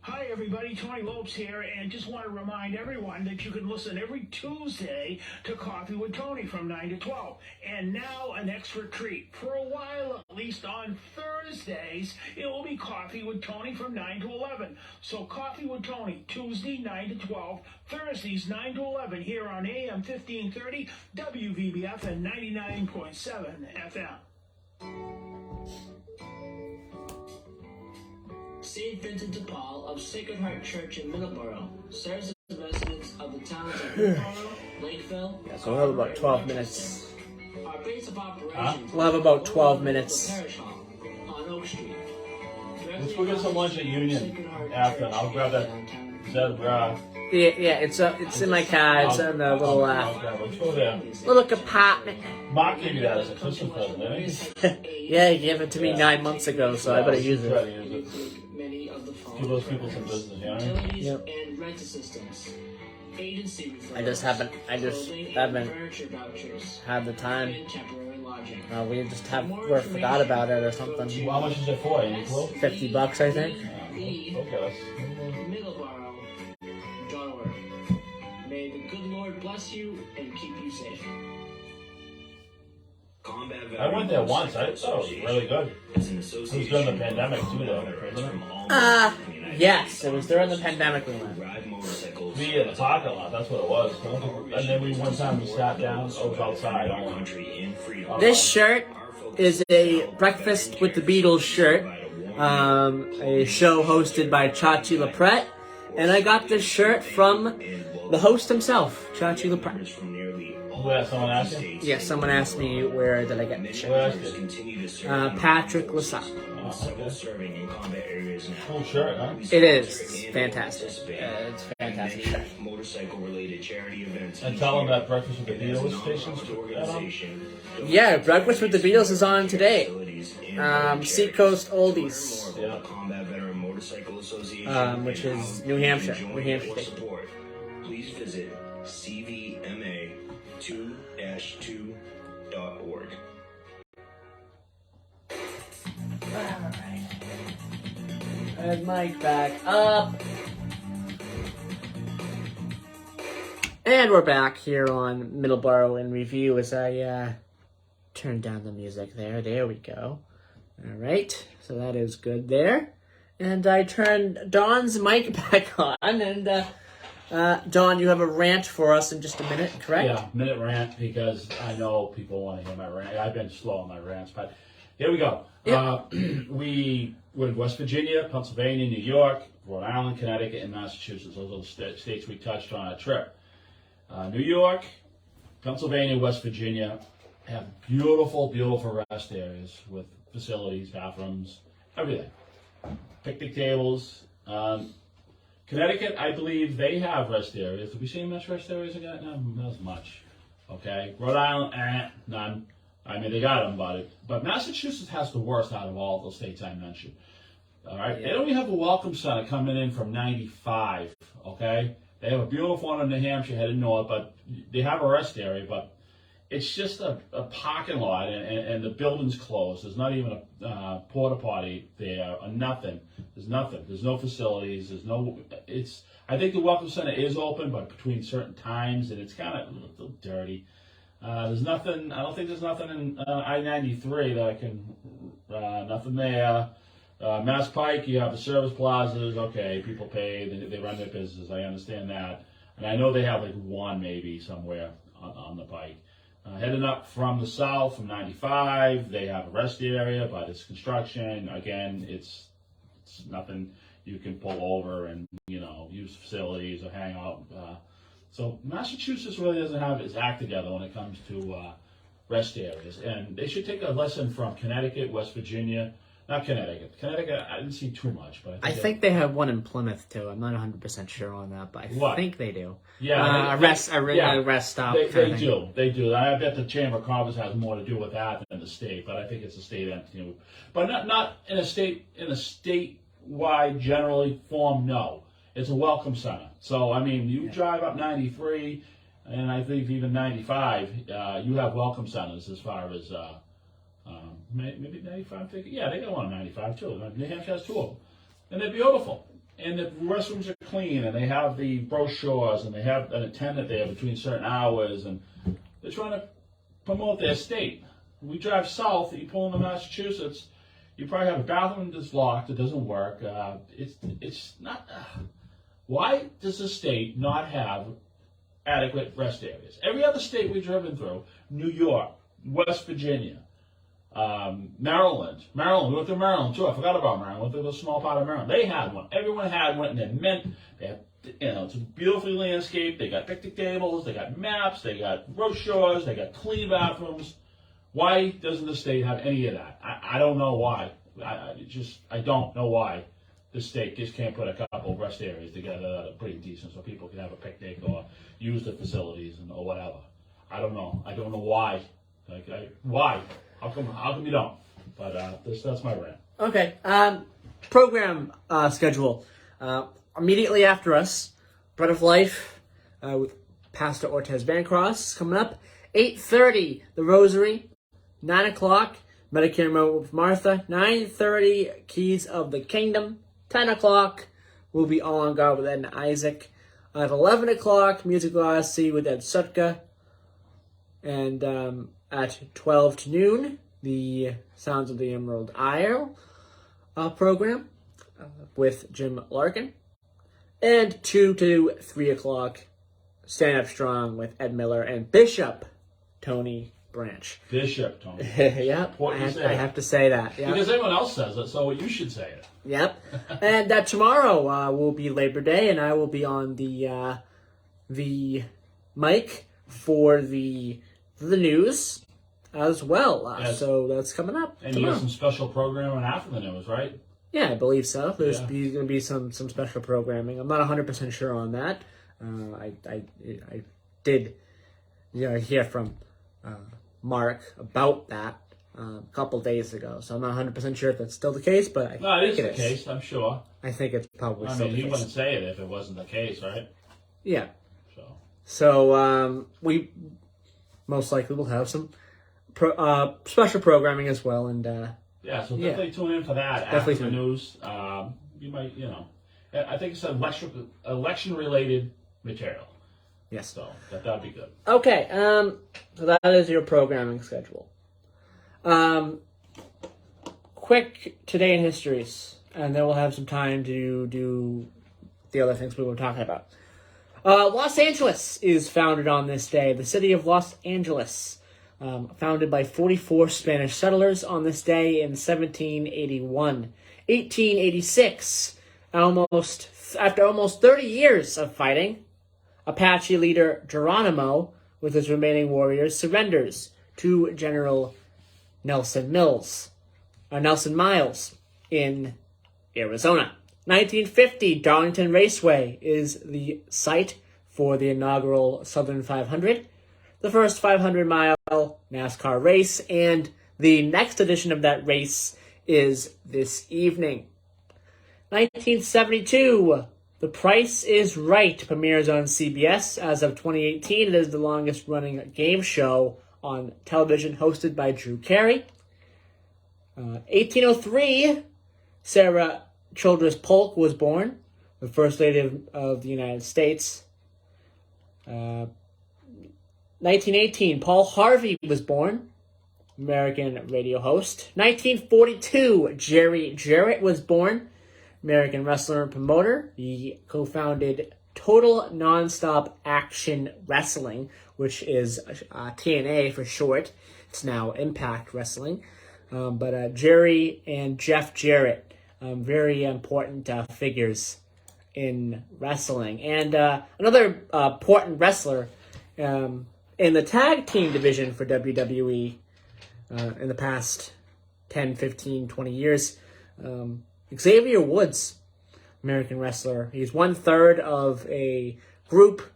Hi everybody, Tony Lopes here, and just want to remind everyone that you can listen every Tuesday to Coffee with Tony from 9 to 12. And now an extra treat. For a while, at least on Thursdays, it will be Coffee with Tony from 9 to 11. So Coffee with Tony, Tuesday 9 to 12, Thursdays 9 to 11 here on AM 1530, WVBF and 99.7 FM. St. Vincent de Paul of Sacred Heart Church in Middleboro serves the residents of the towns of Middleboro, Lakeville. Yeah, so we'll have about 12 minutes. Our base of operations. We'll have about 12 minutes. Parish Hall on Oak Street. Let's go get some lunch at Union after, and I'll grab that Zebra. Yeah, it's in my car. It's in the little Let's go there. little compartment. Mark gave you that as a Christmas present, didn't he? Yeah, he gave it to me 9 months ago, so I better use it. Many of the Give those people some business, you know what I mean? utilities Yep. and rent assistance. Agency referrals. I just haven't clothing had and furniture vouchers. the time. And temporary lodging. We just forgot about it or something. How much is it for? Any clue? $50, I think. Okay. Middleboro.org. May the good Lord bless you and keep you safe. I went there once. I thought it was really good. It was during the pandemic too, though, wasn't it? Yes, it was during the pandemic we went. We in the parking lot. That's what it was. And then one time we sat down. I was outside. This shirt is a Breakfast with the Beatles shirt, a show hosted by Chachi LaPret, and I got this shirt from the host himself, Chachi LaPret. Where someone asked you? Yes, someone asked me where did I get this shirt. Patrick Lasalle. Cool shirt, huh? It is. It's fantastic. It's a fantastic shirt. And tell them that Breakfast with the Beatles station's on. Yeah, Breakfast with the Beatles is on today. Seacoast Oldies. Which is New Hampshire. New Hampshire State. Please visit cvma2-2.org. Alright. And Mike back up. And we're back here on Middleboro in Review as I turn down the music there. There we go. All right, so that is good there. And I turned Don's mic back on, and Don, you have a rant for us in just a minute, correct? Yeah, minute rant, because I know people want to hear my rant. I've been slow on my rants, but here we go. Yep. We were in West Virginia, Pennsylvania, New York, Rhode Island, Connecticut, and Massachusetts. Those are the states we touched on our trip. New York, Pennsylvania, West Virginia have beautiful, beautiful rest areas with facilities, bathrooms, everything. Picnic tables. Connecticut, I believe they have rest areas. Have we seen much rest areas again? Not as much. Okay. Rhode Island, none. I mean, they got them, but Massachusetts has the worst out of all those states I mentioned. All right. Yeah. They don't even have a welcome center coming in from 95. Okay. They have a beautiful one in New Hampshire headed north, but they have a rest area, but it's just a parking lot, and the building's closed. There's not even a porta potty there, or nothing. There's nothing. There's no facilities. I think the welcome center is open, but between certain times, and it's kind of a little dirty. There's nothing. I don't think there's nothing in I-93 that I can. Nothing there. Mass Pike, you have the service plazas. Okay, people pay. They run their business. I understand that, and I know they have like one maybe somewhere on the Pike. Heading up from the south, from 95, they have a rest area, but it's construction. Again, it's nothing you can pull over and, use facilities or hang out. So Massachusetts really doesn't have its act together when it comes to rest areas. And they should take a lesson from Connecticut, West Virginia. Not Connecticut. Connecticut, I didn't see too much. But I think they have one in Plymouth, too. I'm not 100% sure on that, but I think they do. Yeah. A rest stop. They do. They do. I bet the Chamber of Commerce has more to do with that than the state, but I think it's a state entity. But not in a statewide generally form, no. It's a welcome center. So, I mean, you drive up 93, and I think even 95, you have welcome centers as far as... maybe 95, yeah, they got one on 95 too. New Hampshire has two of them. And they're beautiful. And the restrooms are clean, and they have the brochures, and they have an attendant there between certain hours, and they're trying to promote their state. We drive south, you pull into Massachusetts, you probably have a bathroom that's locked, it doesn't work. It's not... why does the state not have adequate rest areas? Every other state we've driven through, New York, West Virginia, Maryland, we went through Maryland too. I forgot about Maryland. We went through a small part of Maryland. They had one. Everyone had one, and they have, it's beautifully landscaped. They got picnic tables. They got maps. They got brochures. They got clean bathrooms. Why doesn't the state have any of that? I don't know why. I don't know why the state just can't put a couple of rest areas together that are pretty decent so people can have a picnic or use the facilities or whatever. I don't know. I don't know why. Why? How come you don't? But that's my rant. Okay. Program schedule. Immediately after us, Bread of Life with Pastor Ortez Bancross coming up. 8:30, The Rosary. 9 o'clock, Medicare Remote with Martha. 9:30, Keys of the Kingdom. 10 o'clock, we'll be All on God with Ed and Isaac. At 11 o'clock, Musical Odyssey with Ed Sutka. And at 12 to noon, the Sounds of the Emerald Isle program with Jim Larkin. And 2 to 3 o'clock, Stand Up Strong with Ed Miller and Bishop Tony Branch. Bishop Tony. Yep, I have to say that. Yep. Because everyone else says it, so you should say it. Yep. And tomorrow will be Labor Day, and I will be on the mic for the news as well. Yes. So that's coming up. And you have some special programming after the news, right? Yeah, I believe so. There's going to be some special programming. I'm not 100% sure on that. I did hear from Mark about that a couple days ago, so I'm not 100% sure if that's still the case, but I think it is the case, I'm sure. I think it's probably still the case. He wouldn't say it if it wasn't the case, right? Yeah. So we most likely will have some special programming as well, and so definitely tune in for that after the news. You might, I think it's election-related material. Yes. So that'd be good. Okay. So that is your programming schedule. quick Today in Histories, and then we'll have some time to do the other things we were talking about. Los Angeles is founded on this day. The city of Los Angeles, founded by 44 Spanish settlers on this day in 1781. 1886, after almost 30 years of fighting, Apache leader Geronimo, with his remaining warriors, surrenders to General Nelson Miles in Arizona. 1950, Darlington Raceway is the site for the inaugural Southern 500, the first 500-mile NASCAR race, and the next edition of that race is this evening. 1972, The Price is Right premieres on CBS. As of 2018, it is the longest-running game show on television, hosted by Drew Carey. 1803, Sarah Childress Polk was born, the First Lady of the United States. 1918, Paul Harvey was born, American radio host. 1942, Jerry Jarrett was born, American wrestler and promoter. He co-founded Total Nonstop Action Wrestling, which is TNA for short. It's now Impact Wrestling. But Jerry and Jeff Jarrett, very important figures in wrestling. And another important wrestler in the tag team division for WWE in the past 10, 15, 20 years, Xavier Woods, American wrestler. He's 1/3 of a group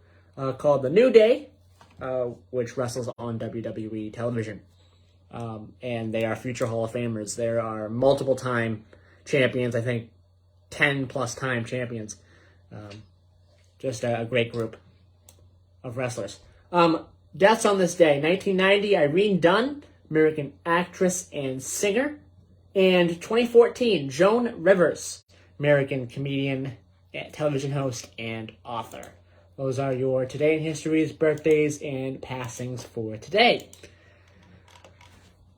called The New Day, which wrestles on WWE television. And they are future Hall of Famers. There are multiple time champions, I think 10+ time champions. Just a great group of wrestlers. Deaths on this day. 1990, Irene Dunn, American actress and singer. And 2014, Joan Rivers, American comedian, television host, and author. Those are your Today in History's birthdays and passings for today.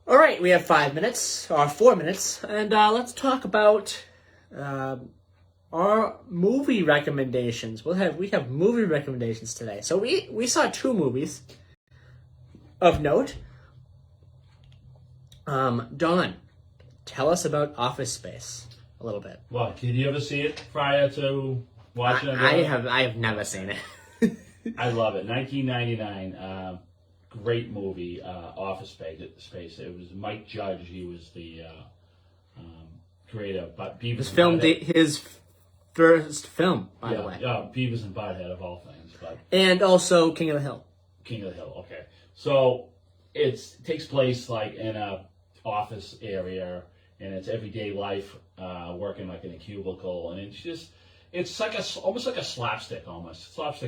All right, we have 5 minutes, or 4 minutes, and let's talk about our movie recommendations. We have movie recommendations today. So we saw 2 movies of note. Don, tell us about Office Space a little bit. Well, did you ever see it prior to watching it? I have never seen it. I love it. 1999. Great movie, Office Space. It was Mike Judge. He was the creator. But Beavis. This filmed his first film, by the way. Yeah, Beavis and Butthead of all things. And also King of the Hill. King of the Hill. Okay, so it takes place like in a office area, and it's everyday life, working like in a cubicle, and it's like almost like a slapstick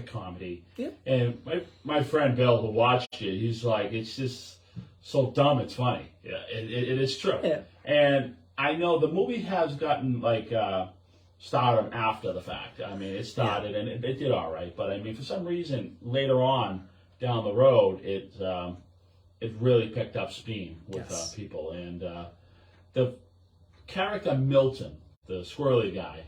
comedy. Yeah. And my friend Bill, who watched it, he's like, it's just so dumb, it's funny. Yeah, it is true. Yeah. And I know the movie has gotten like stardom after the fact. I mean, it started and it did all right, but I mean, for some reason later on down the road, it really picked up steam with people, and the character Milton, the squirrely guy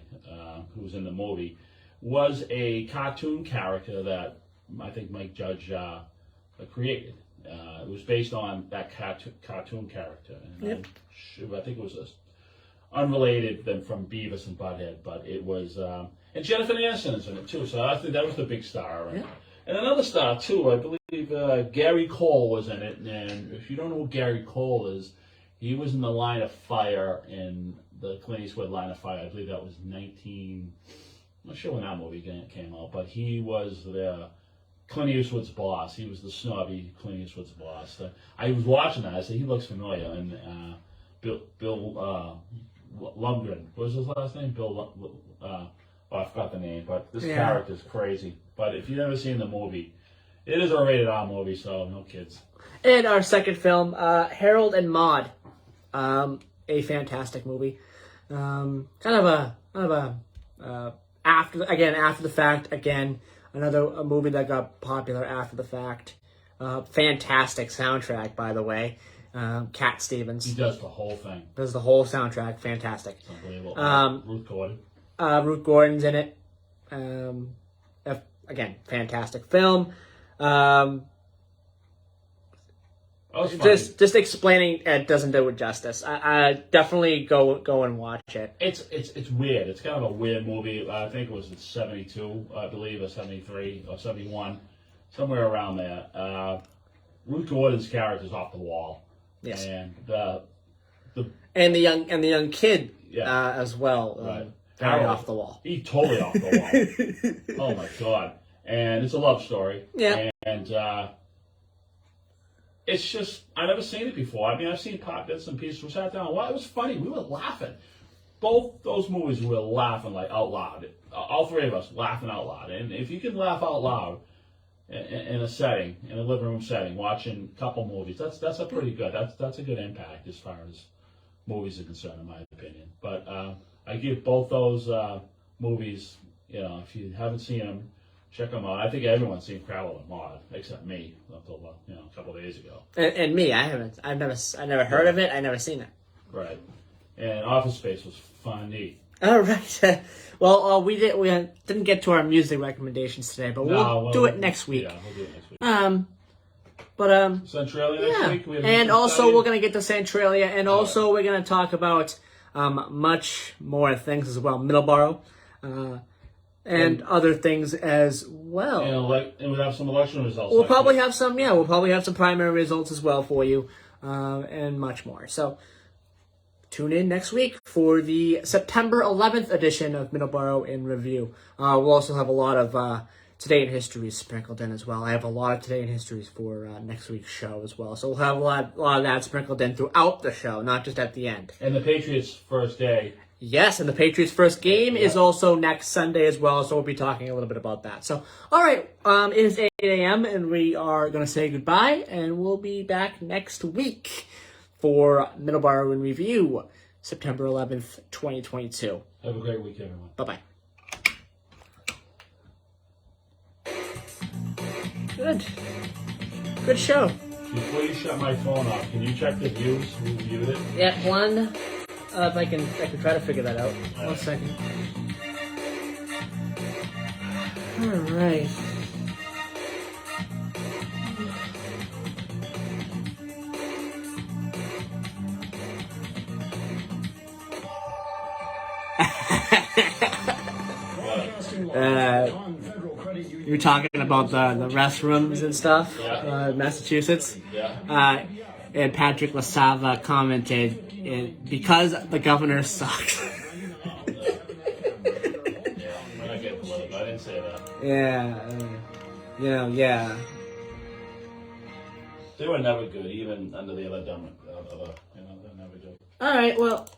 who was in the movie, was a cartoon character that I think Mike Judge created. It was based on that cartoon character. And I think it was unrelated then from Beavis and Butthead, but it was... and Jennifer Aniston is in it too, so I think that was the big star. And another star too, I believe Gary Cole was in it, and if you don't know who Gary Cole is, he was in the Line of Fire, in the Clint Eastwood Line of Fire. I believe that was I'm not sure when that movie came out, but he was the Clint Eastwood's boss. He was the snobby Clint Eastwood's boss. I was watching that, I said, he looks familiar, and Bill Lundgren, what was his last name? I forgot the name, but this character's crazy. But if you've never seen the movie, it is a rated R movie, so no kids. And our second film, Harold and Maude, a fantastic movie. After the fact, another movie that got popular after the fact. Fantastic soundtrack, by the way. Cat Stevens. He does the whole thing. Does the whole soundtrack. Fantastic. It's unbelievable. Ruth Gordon. Ruth Gordon's in it. Again, fantastic film. Just explaining it doesn't do it justice. I definitely go and watch it. It's weird. It's kind of a weird movie. I think it was in 72, I believe, or 73 or 71, somewhere around there. Ruth Gordon's character's off the wall. Yes. And the young kid as well. Right. Very off the wall. He's totally off the wall. Oh my god! And it's a love story. Yeah. And it's just, I've never seen it before. I mean, I've seen bits and pieces. We sat down. Well, it was funny. We were laughing. Both those movies, we were laughing like out loud. All three of us laughing out loud. And if you can laugh out loud in a setting, in a living room setting, watching a couple movies, that's a pretty good. That's a good impact as far as movies are concerned, in my opinion. But I give both those movies. You know, if you haven't seen them, check them out. I think everyone's seen Crowell and Maude, except me, until a couple of days ago. And me, I haven't. I've never heard of it. I've never seen it. Right. And Office Space was funny. All right. Well, we didn't get to our music recommendations today, but we'll do it next week. Yeah, we'll do it next week. Centralia next week. We have and also we're gonna get to Centralia, and also we're gonna talk about much more things as well, Middleboro. And other things as well. And we'll have some election results. We'll probably have some. Yeah, we'll probably have some primary results as well for you, and much more. So tune in next week for the September 11th edition of Middleboro in Review. We'll also have a lot of Today in History sprinkled in as well. I have a lot of Today in Histories for next week's show as well. So we'll have a lot of that sprinkled in throughout the show, not just at the end. And the Patriots' first day. Yes, and the Patriots' first game is also next Sunday as well, so we'll be talking a little bit about that. So, all right, it is 8 a.m., and we are going to say goodbye, and we'll be back next week for Middleboro in Review, September 11th, 2022. Have a great week, everyone. Bye-bye. Good show. Before you shut my phone off, can you check the views? Who viewed it? Yeah, one... if I can try to figure that out. 1 second. All right. You're talking about the restrooms and stuff, Massachusetts. Yeah. And Patrick LaSava commented, because the governor sucks. We're not getting political. I didn't say that. Yeah. They were never good, even under the other they're never good. All right, well,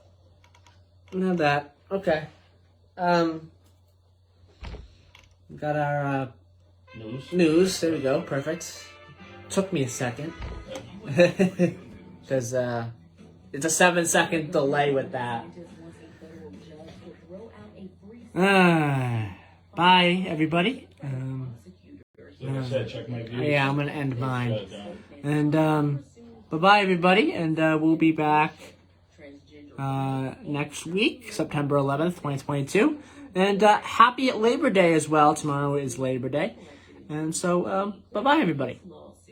not that. Okay. We got our news. There we go. Perfect. Took me a second. Because it's a 7-second delay with that. Bye, everybody. Like I said, check my views. Yeah, I'm going to end mine. And bye-bye, everybody. And we'll be back next week, September 11th, 2022. And happy Labor Day as well. Tomorrow is Labor Day. And so, bye-bye, everybody.